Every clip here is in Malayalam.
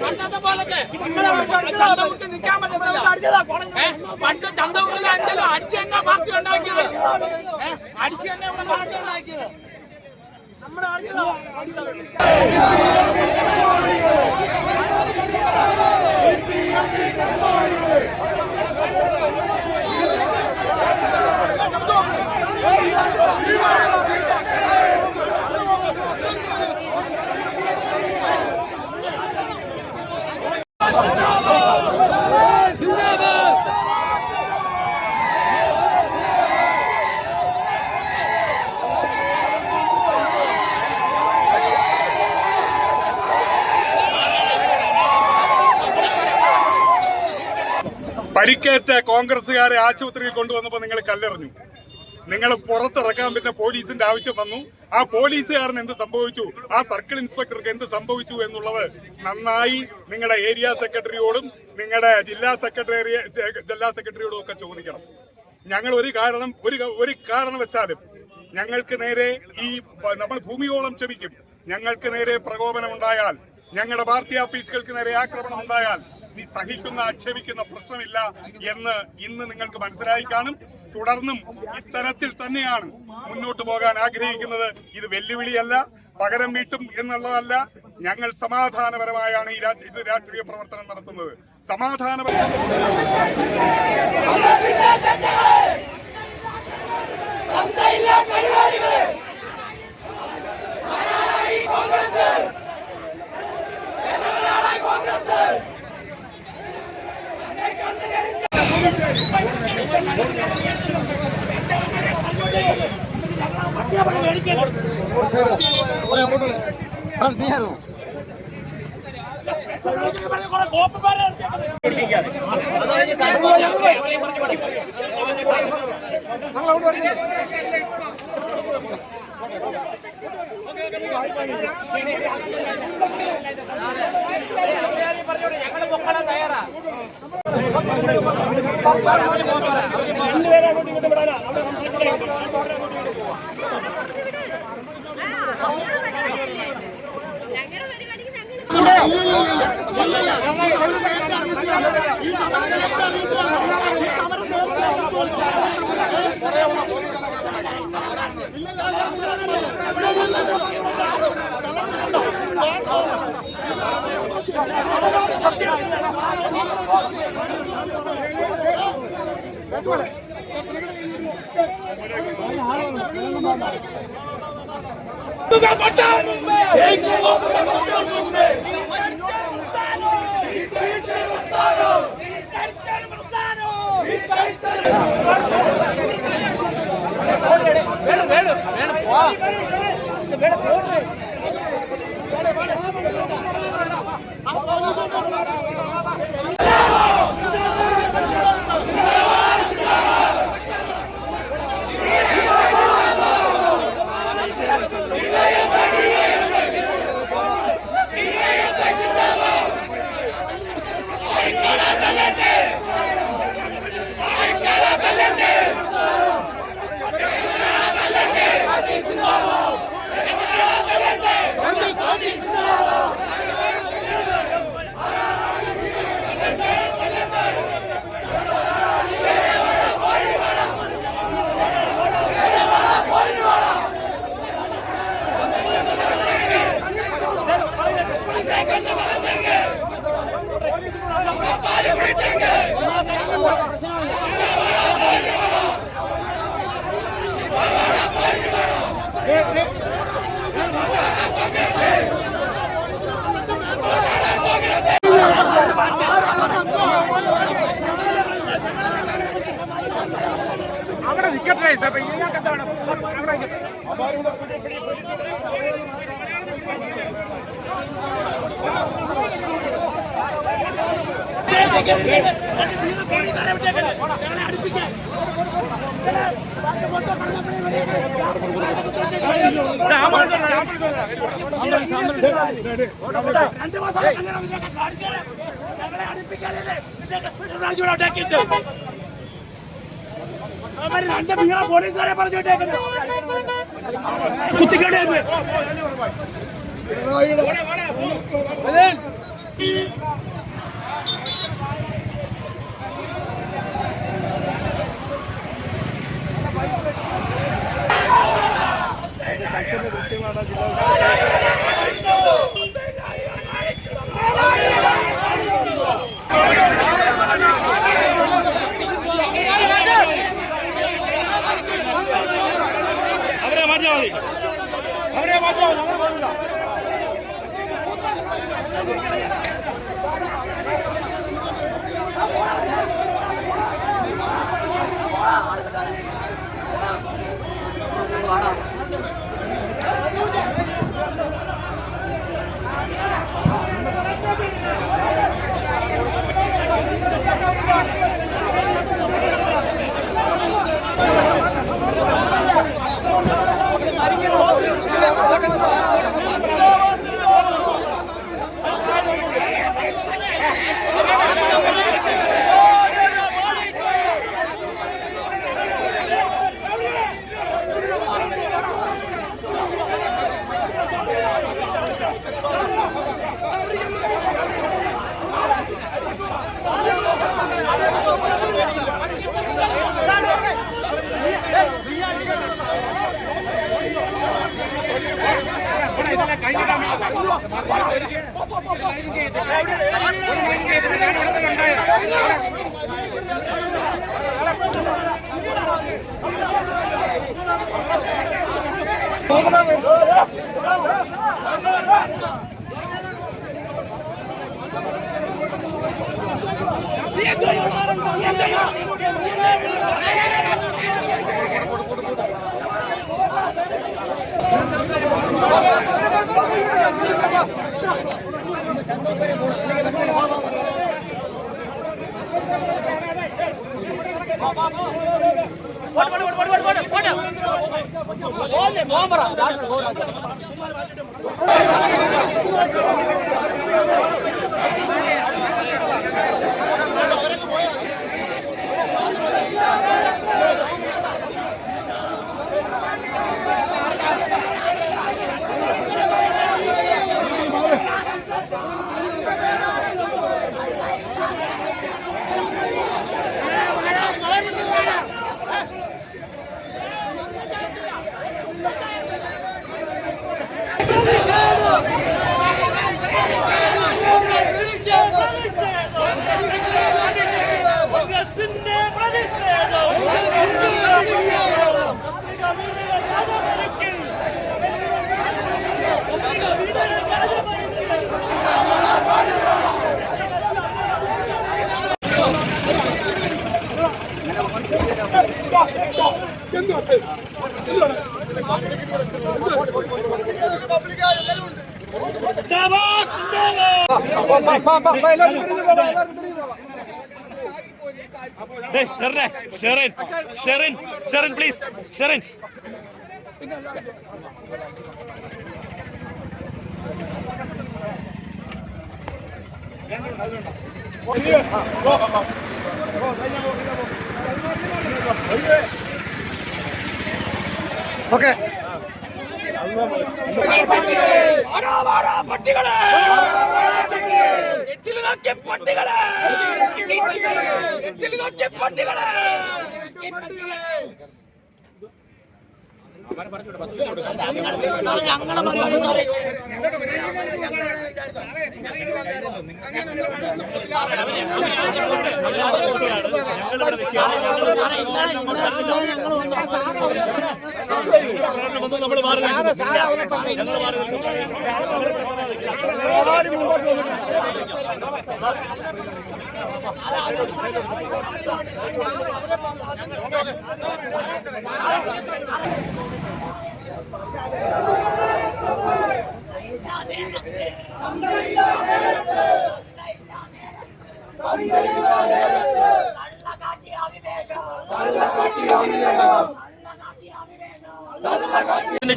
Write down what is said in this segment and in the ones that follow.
പണ്ടത്തെ പോലൊക്കെ ചന്തമുക്ക് നിൽക്കാൻ പറ്റത്തില്ല. പണ്ട് ചന്തമുക്കിൽ അഞ്ചലും അടിച്ചു തന്നെ പാർട്ടി ഉണ്ടാക്കിയത്, അടിച്ചു തന്നെ ഇവിടെ പാർട്ടി ഉണ്ടാക്കിയത്. പരിക്കേറ്റ കോൺഗ്രസുകാരെ ആശുപത്രിയിൽ കൊണ്ടുവന്നപ്പോൾ നിങ്ങൾ കല്ലെറിഞ്ഞു. നിങ്ങൾ പുറത്തിറക്കാൻ പിന്നെ പോലീസിന്റെ ആവശ്യം വന്നു. ആ പോലീസുകാരന് എന്ത് സംഭവിച്ചു, ആ സർക്കിൾ ഇൻസ്പെക്ടർക്ക് എന്ത് സംഭവിച്ചു എന്നുള്ളത് നന്നായി നിങ്ങളുടെ ഏരിയ സെക്രട്ടറിയോടും നിങ്ങളുടെ ജില്ലാ സെക്രട്ടറിയോടും ഒക്കെ ചോദിക്കണം. ഞങ്ങൾ ഒരു കാരണവശാലും ഞങ്ങൾക്ക് നേരെ നമ്മൾ ഭൂമിയോളം ക്ഷമിക്കും. ഞങ്ങൾക്ക് നേരെ പ്രകോപനം ഉണ്ടായാൽ, ഞങ്ങളുടെ പാർട്ടി ഓഫീസുകൾക്ക് നേരെ ആക്രമണം ഉണ്ടായാൽ സഹിക്കുന്ന ആക്ഷേപിക്കുന്ന പ്രശ്നമില്ല എന്ന് ഇന്ന് നിങ്ങൾക്ക് മനസ്സിലായി കാണും. തുടർന്നും ഇത്തരത്തിൽ തന്നെയാണ് മുന്നോട്ട് പോകാൻ ആഗ്രഹിക്കുന്നത്. ഇത് വെല്ലുവിളിയല്ല, പകരം വീട്ടും എന്നുള്ളതല്ല. ഞങ്ങൾ സമാധാനപരമായാണ് ഇത് രാഷ്ട്രീയ പ്രവർത്തനം നടത്തുന്നത്. ഞങ്ങള് പൊക്കളാൻ തയ്യാറാ. പോലീസുകാരെ പറഞ്ഞിട്ടേക്കുന്നത് കുത്തിക്കട Sharon, please. Sharon. Okay.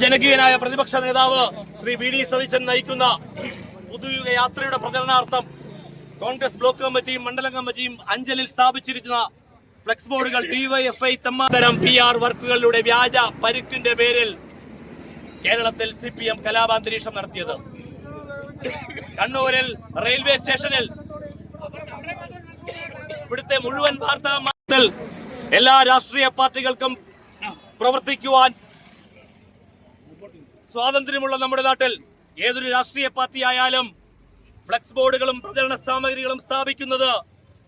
ജനകീയനായ പ്രതിപക്ഷ നേതാവ് ശ്രീ വി ഡി സതീശൻ നയിക്കുന്ന പുതുയുഗ യാത്രയുടെ പ്രചരണാർത്ഥം കോൺഗ്രസ് ബ്ലോക്ക് കമ്മിറ്റിയും മണ്ഡലം കമ്മിറ്റിയും അഞ്ചലിൽ സ്ഥാപിച്ചിരിക്കുന്ന ഫ്ലെക്സ് ബോർഡുകൾ ഡിവൈഎഫ്ഐ തരം PR വർക്കുകളിലൂടെ വ്യാജ പരുക്കിന്റെ പേരിൽ കേരളത്തിൽ CPM കലാപാന്തരീക്ഷം നടത്തിയത്. കണ്ണൂരിൽ റെയിൽവേ സ്റ്റേഷനിൽ ഇവിടുത്തെ മുഴുവൻ വാർത്താ മാധ്യമത്തിൽ എല്ലാ രാഷ്ട്രീയ പാർട്ടികൾക്കും പ്രവർത്തിക്കുവാൻ സ്വാതന്ത്ര്യമുള്ള നമ്മുടെ നാട്ടിൽ ഏതൊരു രാഷ്ട്രീയ പാർട്ടി ആയാലും ഫ്ലെക്സ് ബോർഡുകളും പ്രചരണ സാമഗ്രികളും സ്ഥാപിക്കുന്നത്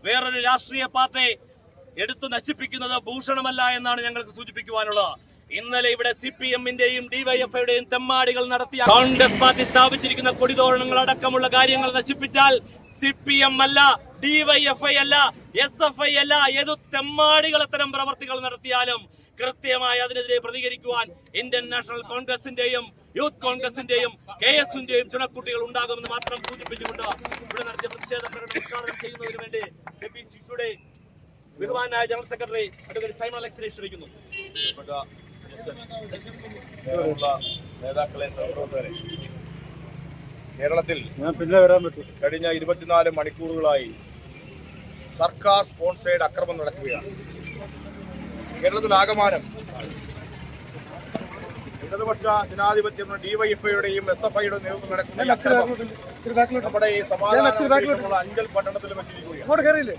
വേറൊരു രാഷ്ട്രീയ പാർട്ടി എടുത്തു നശിപ്പിക്കുന്നത് ഭൂഷണമല്ല എന്നാണ് ഞങ്ങൾക്ക് സൂചിപ്പിക്കുവാനുള്ളത്. ഇന്നലെ ഇവിടെ CPM-ന്റെയും ഡിവൈഎഫ്ഐയുടെയും തെമ്മാടികൾ നടത്തിയ കോൺഗ്രസ് പാർട്ടി സ്ഥാപിച്ചിരിക്കുന്ന കൊടിതോരണങ്ങൾ അടക്കമുള്ള കാര്യങ്ങൾ നശിപ്പിച്ചാൽ CPM അല്ല, ഡിവൈഎഫ്ഐ അല്ല, SFI അല്ല, ഏതു തെമ്മാടികൾ അത്തരം പ്രവർത്തികൾ നടത്തിയാലും കൃത്യമായി അതിനെതിരെ പ്രതികരിക്കുവാൻ ഇന്ത്യൻ നാഷണൽ കോൺഗ്രസിന്റെയും യൂത്ത് കോൺഗ്രസിന്റെയും KS-ന്റെയും ചുണക്കുട്ടികൾ ഉണ്ടാകുമെന്ന് മാത്രം സൂചിപ്പിച്ചുകൊണ്ട് ഇവിടെ നടത്തിയ പ്രതിഷേധ പ്രകടനം ഉദ്ഘാടനം ചെയ്യുന്നതിന് വേണ്ടി KPCC-യുടെ ബഹുമാനായ ജനറൽ സെക്രട്ടറി അഡ്വക്കേറ്റ് സൈമൺ അലക്സിനെ ക്ഷണിക്കുന്നു. നേതാക്കളെ, സഹപ്രവർത്തകരെ, കേരളത്തിൽ കഴിഞ്ഞ 24 മണിക്കൂറുകളായി സർക്കാർ സ്പോൺസേഡ് അക്രമം നടക്കുകയാണ്. കേരളത്തിലാകമാനം ഇടതുപക്ഷ ജനാധിപത്യം ഡിവൈഎഫ്ഐയുടെയും SFI-യുടെയും നേതൃത്വം നടക്കുന്ന നമ്മുടെ ഈ സമാധാനമുള്ള അഞ്ചൽ പട്ടണത്തിൽ വെച്ചിരിക്കുകയാണ്.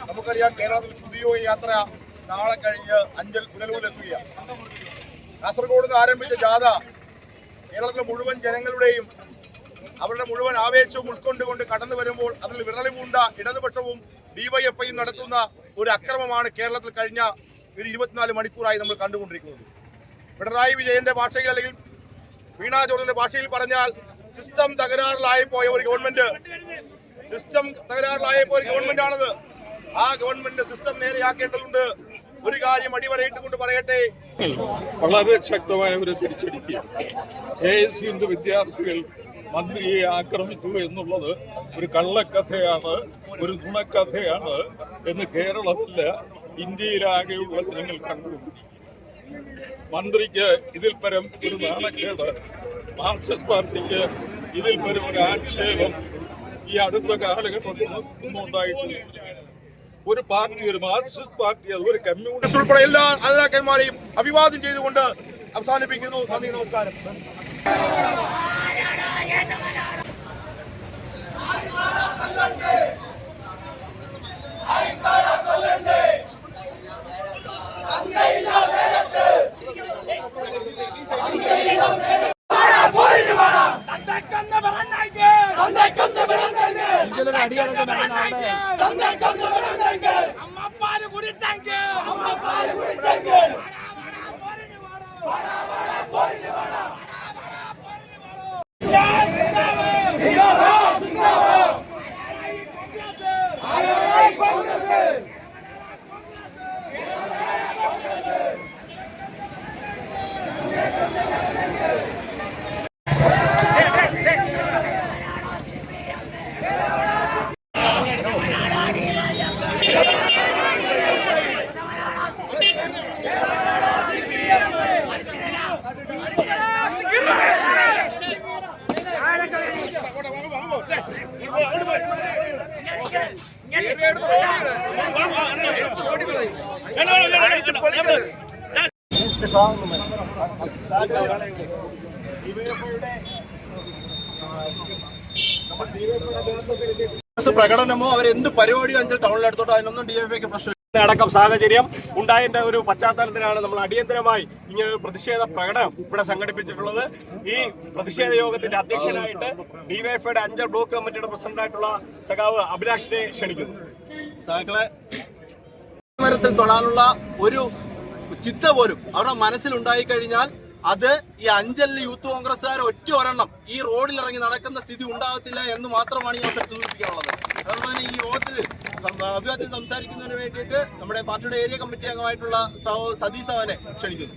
നമുക്കറിയാം, കേരളത്തിൽ പുതിയ യാത്ര നാളെ കഴിഞ്ഞ് അഞ്ചൽ പുനലൂരിലെത്തുകയാണ്. കാസർഗോഡ് നിന്ന് ആരംഭിച്ച ജാഥ കേരളത്തിലെ മുഴുവൻ ജനങ്ങളുടെയും അവരുടെ മുഴുവൻ ആവേശവും ഉൾക്കൊണ്ടുകൊണ്ട് കടന്നു വരുമ്പോൾ അതിൽ വിരളി പൂണ്ട ഇടതുപക്ഷവും ഡിവൈഎഫ്ഐയും നടത്തുന്ന ഒരു അക്രമമാണ് കേരളത്തിൽ കഴിഞ്ഞ ഒരു 24 മണിക്കൂറായി നമ്മൾ കണ്ടുകൊണ്ടിരിക്കുന്നത്. പിണറായി വിജയന്റെ ഭാഷയിൽ അല്ലെങ്കിൽ വീണ ജോർജിന്റെ ഭാഷയിൽ പറഞ്ഞാൽ സിസ്റ്റം തകരാറിലായി പോയ ഒരു ഗവൺമെന്റ്, ആണത്. ആ ഗവൺമെന്റ് സിസ്റ്റം നേരെയാക്കേണ്ടതുണ്ട്. ഒരു കാര്യം അടിവരയിട്ടുകൊണ്ട് പറയട്ടെ, വളരെ ശക്തമായ ഒരു തിരിച്ചടിക്കുകയാണ്. ASUവിന്റെ വിദ്യാർത്ഥികൾ മന്ത്രിയെ ആക്രമിച്ചു എന്നുള്ളത് ഒരു കള്ളക്കഥയാണ്, ഒരു നുണക്കഥയാണ് എന്ന് കേരളത്തില് ഇന്ത്യയിലാകെയുള്ള ജനങ്ങൾ കണ്ടുകൊണ്ടിരിക്കും. മന്ത്രിക്ക് ഇതിൽ പരം ഒരു നാണക്കേട്, മാർക്സിസ്റ്റ് പാർട്ടിക്ക് ഇതിൽ പരം ഒരു ആക്ഷേപം ഈ അടുത്ത കാലഘട്ടത്തിൽ ഒന്നും ഉണ്ടായിട്ടില്ല. ഒരു പാർട്ടി, ഒരു മാർക്സിസ്റ്റ് പാർട്ടി, അതുപോലെ കമ്മ്യൂണിസ്റ്റ് ഉൾപ്പെടെ എല്ലാ നേതാക്കന്മാരെയും അഭിവാദ്യം ചെയ്തുകൊണ്ട് അവസാനിപ്പിക്കുന്നു. നന്ദി, നമസ്കാരം. അമ്മപ്പാല് കുടിച്ചെങ്കിൽ പ്രകടനമോ അവരെന്ത് പരിപാടിയോ അഞ്ചൽ ടൗണിലെടുത്തോട്ടോ അതിനൊന്നും ഡിവൈഎഫ്ഐക്ക് പ്രശ്നം അടക്കം സാഹചര്യം ഉണ്ടായതിന്റെ ഒരു പശ്ചാത്തലത്തിലാണ് നമ്മൾ അടിയന്തരമായി ഇങ്ങനെ ഒരു പ്രതിഷേധ പ്രകടനം ഇവിടെ സംഘടിപ്പിച്ചിട്ടുള്ളത്. ഈ പ്രതിഷേധ യോഗത്തിന്റെ അധ്യക്ഷനായിട്ട് ഡിവൈഎഫ്ഐയുടെ അഞ്ചൽ ബ്ലോക്ക് കമ്മിറ്റിയുടെ പ്രസിഡന്റായിട്ടുള്ള സഖാവ് അഭിലാഷിനെ ക്ഷണിക്കുന്നു. സഖാക്കളെ, മരത്തിൽ തൊടാനുള്ള ഒരു ചിന്ത പോലും അവരുടെ മനസ്സിലുണ്ടായി കഴിഞ്ഞാൽ അത് ഈ അഞ്ചലിലെ യൂത്ത് കോൺഗ്രസ്സുകാർ ഒറ്റ ഒരെണ്ണം ഈ റോഡിൽ ഇറങ്ങി നടക്കുന്ന സ്ഥിതി ഉണ്ടാകത്തില്ല എന്ന് മാത്രമാണ് ഈ അവസരത്തിൽ സൂചിപ്പിക്കാനുള്ളത്. അതുകൊണ്ട് തന്നെ ഈ യോഗത്തിൽ അഭിവാദ്യം സംസാരിക്കുന്നതിന് വേണ്ടിയിട്ട് നമ്മുടെ പാർട്ടിയുടെ ഏരിയ കമ്മിറ്റി അംഗമായിട്ടുള്ള സതീഷ് അവനെ ക്ഷണിക്കുന്നു.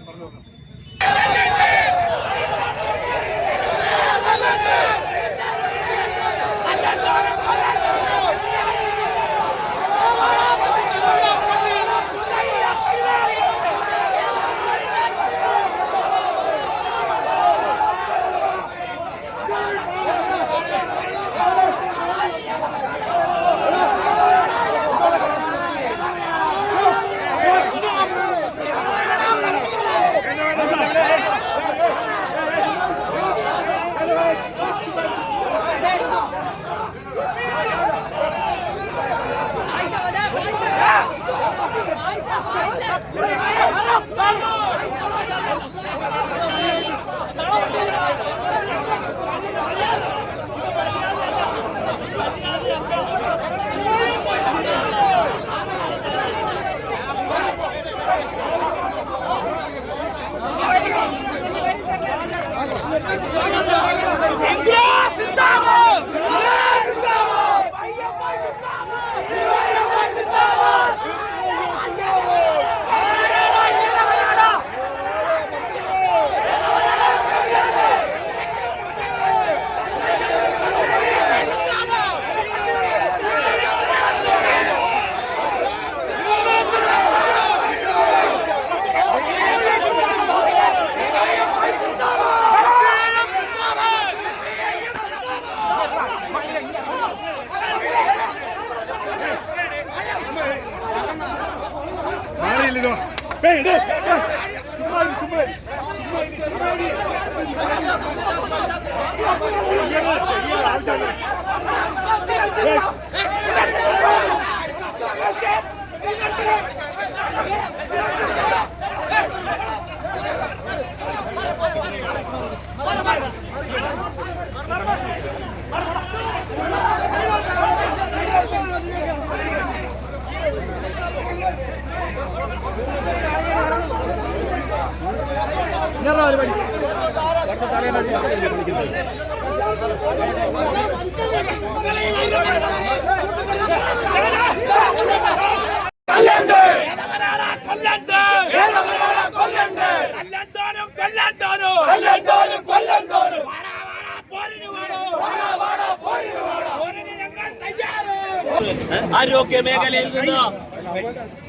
ആരോഗ്യ മേഖലയിൽ നിന്ന്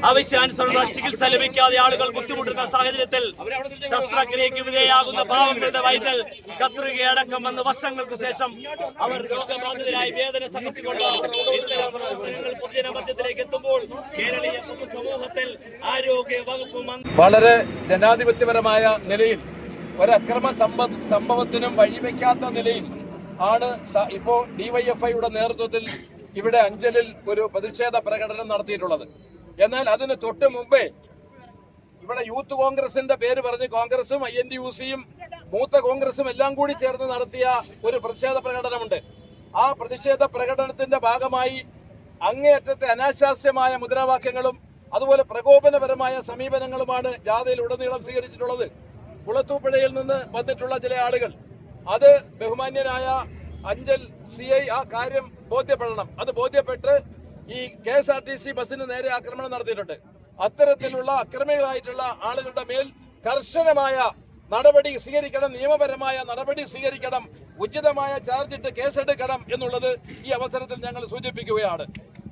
ആവശ്യാനുസരണ ചികിത്സ ലഭിക്കാതെ ആളുകൾ ബുദ്ധിമുട്ടുന്ന സാഹചര്യത്തിൽ ശസ്ത്രക്രിയയ്ക്ക് വിധേയാകുന്ന പാവങ്ങളുടെ വയറ്റിൽ കത്രികയടക്കം വന്ന് വർഷങ്ങൾക്ക് ശേഷം അവർ രോഗബാധിതരായി വേദന സഹിച്ചുകൊണ്ട് ഇത്തരം പ്രവർത്തനങ്ങൾ പൊതുജനമധ്യത്തിലേക്ക് എത്തുമ്പോൾ കേരളീയ പൊതുസമൂഹത്തിൽ ആരോഗ്യ വകുപ്പ് മന്ത്രി വളരെ ജനാധിപത്യപരമായ നിലയിൽ ഒരക്രമ സംഭവത്തിനും വഴിവെക്കാത്ത നിലയിൽ ആണ് ഇപ്പോൾ ഡിവൈഎഫ്ഐയുടെ നേതൃത്വത്തിൽ ഇവിടെ അഞ്ചലിൽ ഒരു പ്രതിഷേധ പ്രകടനം നടത്തിയിട്ടുള്ളത്. എന്നാൽ അതിന് തൊട്ട് മുമ്പേ ഇവിടെ യൂത്ത് കോൺഗ്രസിന്റെ പേര് പറഞ്ഞ് കോൺഗ്രസും INTUC-യും മൂത്ത കോൺഗ്രസും എല്ലാം കൂടി ചേർന്ന് നടത്തിയ ഒരു പ്രതിഷേധ പ്രകടനമുണ്ട്. ആ പ്രതിഷേധ പ്രകടനത്തിന്റെ ഭാഗമായി അങ്ങേയറ്റത്തെ അനാശാസ്യമായ മുദ്രാവാക്യങ്ങളും അതുപോലെ പ്രകോപനപരമായ സമീപനങ്ങളുമാണ് ജാഥയിൽ ഉടനീളം സ്വീകരിച്ചിട്ടുള്ളത്. കുളത്തൂപ്പുഴയിൽ നിന്ന് വന്നിട്ടുള്ള ചില ആളുകൾ അത് ബഹുമാന്യനായ അഞ്ചൽ CI ആ കാര്യം ബോധ്യപ്പെടണം. അത് ബോധ്യപ്പെട്ട് ഈ KSRTC ബസ്സിന് നേരെ ആക്രമണം നടത്തിയിട്ടുണ്ട്. അത്തരത്തിലുള്ള അക്രമികളായിട്ടുള്ള ആളുകളുടെ മേൽ കർശനമായ നടപടി സ്വീകരിക്കണം, നിയമപരമായ നടപടി സ്വീകരിക്കണം, ഉചിതമായ ചാർജിട്ട് കേസെടുക്കണം എന്നുള്ളത് ഈ അവസരത്തിൽ ഞങ്ങൾ സൂചിപ്പിക്കുകയാണ്.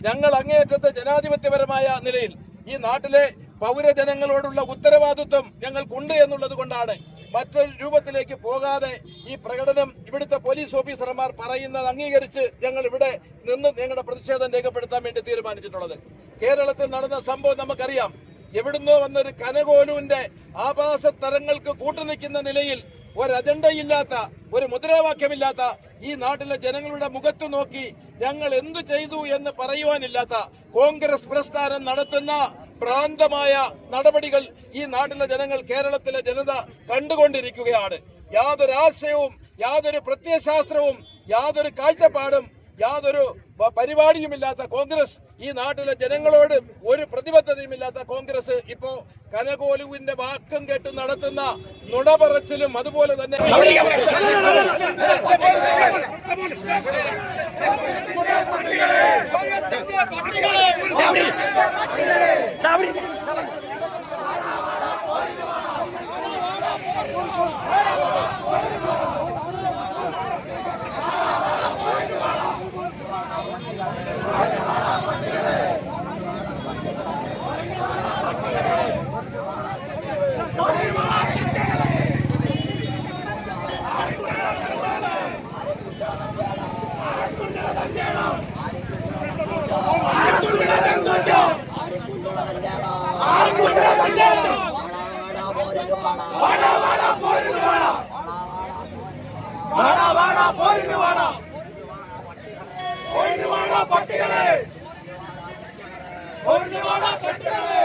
ഞങ്ങൾ അങ്ങേയറ്റത്തെ ജനാധിപത്യപരമായ നിലയിൽ ഈ നാട്ടിലെ പൗരജനങ്ങളോടുള്ള ഉത്തരവാദിത്വം ഞങ്ങൾക്കുണ്ട് എന്നുള്ളത് കൊണ്ടാണ് മറ്റൊരു രൂപത്തിലേക്ക് പോകാതെ ഈ പ്രകടനം ഇവിടുത്തെ പോലീസ് ഓഫീസർമാർ പറയുന്നത് അംഗീകരിച്ച് ഞങ്ങൾ ഇവിടെ നിന്ന് ഞങ്ങളുടെ പ്രതിഷേധം രേഖപ്പെടുത്താൻ വേണ്ടി തീരുമാനിച്ചിട്ടുള്ളത്. കേരളത്തിൽ നടന്ന സംഭവം നമുക്കറിയാം. എവിടുന്നോ വന്നൊരു കനകോലുവിന്റെ ആഭാസ തരങ്ങൾക്ക് കൂട്ടുനിൽക്കുന്ന നിലയിൽ ഒരു അജണ്ടയില്ലാത്ത, ഒരു മുദ്രാവാക്യമില്ലാത്ത, ഈ നാട്ടിലെ ജനങ്ങളുടെ മുഖത്ത് നോക്കി ഞങ്ങൾ എന്തു ചെയ്തു എന്ന് പറയുവാനില്ലാത്ത കോൺഗ്രസ് പ്രസ്ഥാനം നടത്തുന്ന ഭ്രാന്തമായ നടപടികൾ ഈ നാട്ടിലെ ജനങ്ങൾ, കേരളത്തിലെ ജനത കണ്ടുകൊണ്ടിരിക്കുകയാണ്. യാതൊരു ആശയവും, യാതൊരു പ്രത്യയശാസ്ത്രവും, യാതൊരു കാഴ്ചപ്പാടും, യാതൊരു പരിപാടിയുമില്ലാത്ത കോൺഗ്രസ്, ഈ നാട്ടിലെ ജനങ്ങളോട് ഒരു പ്രതിബദ്ധതയുമില്ലാത്ത കോൺഗ്രസ് ഇപ്പോ കനകോലുവിന്റെ വാക്കും കേട്ട് നടത്തുന്ന നുണപറച്ചിലും അതുപോലെ തന്നെ പട്ടികളെ